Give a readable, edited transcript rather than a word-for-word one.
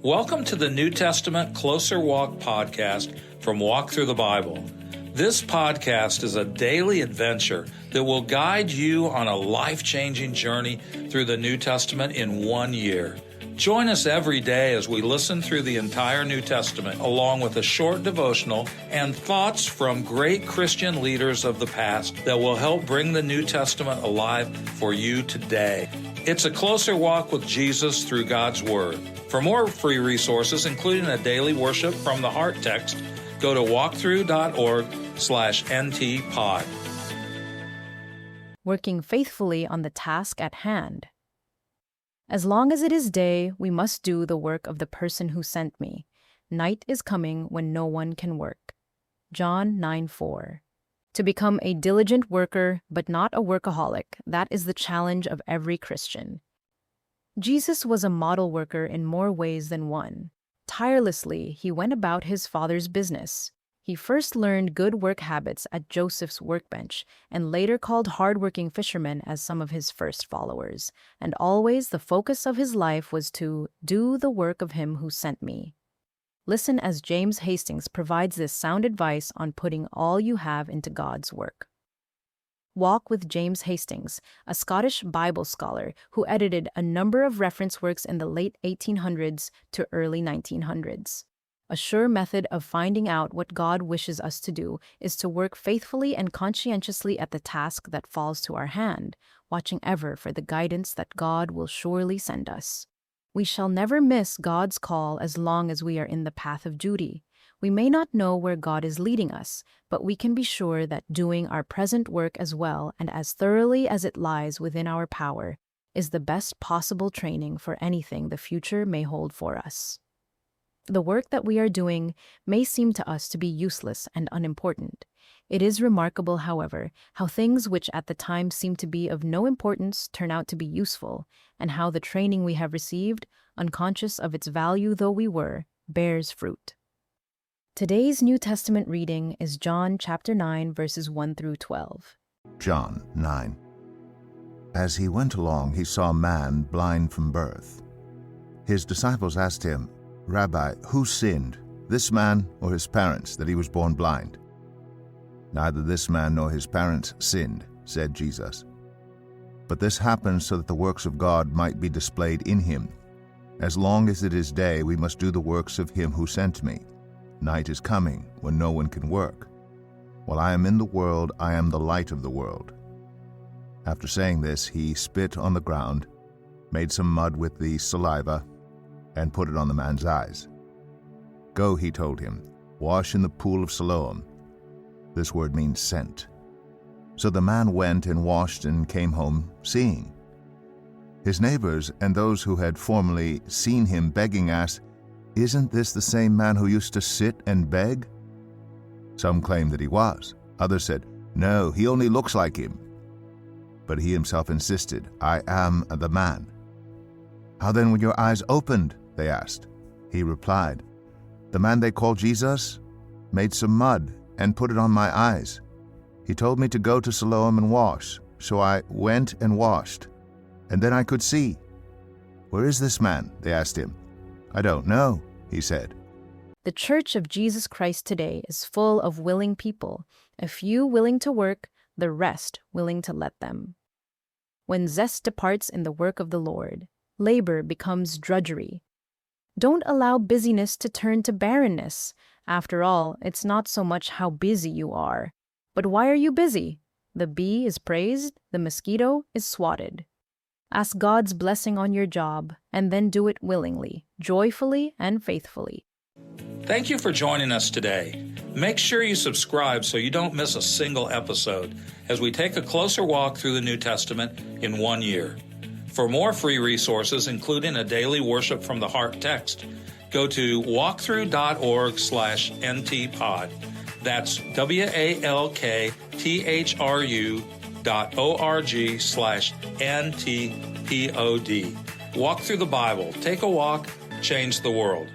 Welcome to the New Testament Closer Walk podcast from Walk Thru the Bible. This podcast is a daily adventure that will guide you on a life-changing journey through the New Testament in 1 year. Join us every day as we listen through the entire New Testament, along with a short devotional and thoughts from great Christian leaders of the past that will help bring the New Testament alive for you today. It's a closer walk with Jesus through God's Word. For more free resources, including a daily worship from the Heart text, go to walkthru.org/ntpod. Working faithfully on the task at hand. As long as it is day, we must do the work of the person who sent me. Night is coming when no one can work. John 9:4. To become a diligent worker, but not a workaholic, that is the challenge of every Christian. Jesus was a model worker in more ways than one. Tirelessly, he went about his Father's business. He first learned good work habits at Joseph's workbench, and later called hard-working fishermen as some of his first followers. And always the focus of his life was to do the work of him who sent me. Listen as James Hastings provides this sound advice on putting all you have into God's work. Walk with James Hastings, a Scottish Bible scholar who edited a number of reference works in the late 1800s to early 1900s. A sure method of finding out what God wishes us to do is to work faithfully and conscientiously at the task that falls to our hand, watching ever for the guidance that God will surely send us. We shall never miss God's call as long as we are in the path of duty. We may not know where God is leading us, but we can be sure that doing our present work as well and as thoroughly as it lies within our power is the best possible training for anything the future may hold for us. The work that we are doing may seem to us to be useless and unimportant. It is remarkable, however, how things which at the time seem to be of no importance turn out to be useful, and how the training we have received, unconscious of its value though we were, bears fruit. Today's New Testament reading is John chapter 9, verses 1 through 12. John 9. As he went along, he saw a man blind from birth. His disciples asked him, "Rabbi, who sinned, this man or his parents, that he was born blind?" "Neither this man nor his parents sinned," said Jesus. "But this happened so that the works of God might be displayed in him. As long as it is day, we must do the works of him who sent me. Night is coming when no one can work. While I am in the world, I am the light of the world." After saying this, he spit on the ground, made some mud with the saliva, and put it on the man's eyes. "Go," he told him, "wash in the pool of Siloam." This word means sent. So the man went and washed and came home seeing. His neighbors and those who had formerly seen him begging asked, "Isn't this the same man who used to sit and beg?" Some claimed that he was. Others said, "No, he only looks like him." But he himself insisted, "I am the man." "How then were your eyes opened?" they asked. He replied, "The man they call Jesus made some mud and put it on my eyes. He told me to go to Siloam and wash, so I went and washed, and then I could see." "Where is this man?" they asked him. "I don't know," he said. The Church of Jesus Christ today is full of willing people, a few willing to work, the rest willing to let them. When zest departs in the work of the Lord, labor becomes drudgery. Don't allow busyness to turn to barrenness. After all, it's not so much how busy you are, but why are you busy? The bee is praised, the mosquito is swatted. Ask God's blessing on your job, and then do it willingly, joyfully, and faithfully. Thank you for joining us today. Make sure you subscribe so you don't miss a single episode as we take a closer walk through the New Testament in 1 year. For more free resources, including a daily worship from the Heart text, go to walkthru.org/ntpod. That's walkthru.org/ntpod. Walk through the Bible. Take a walk, change the world.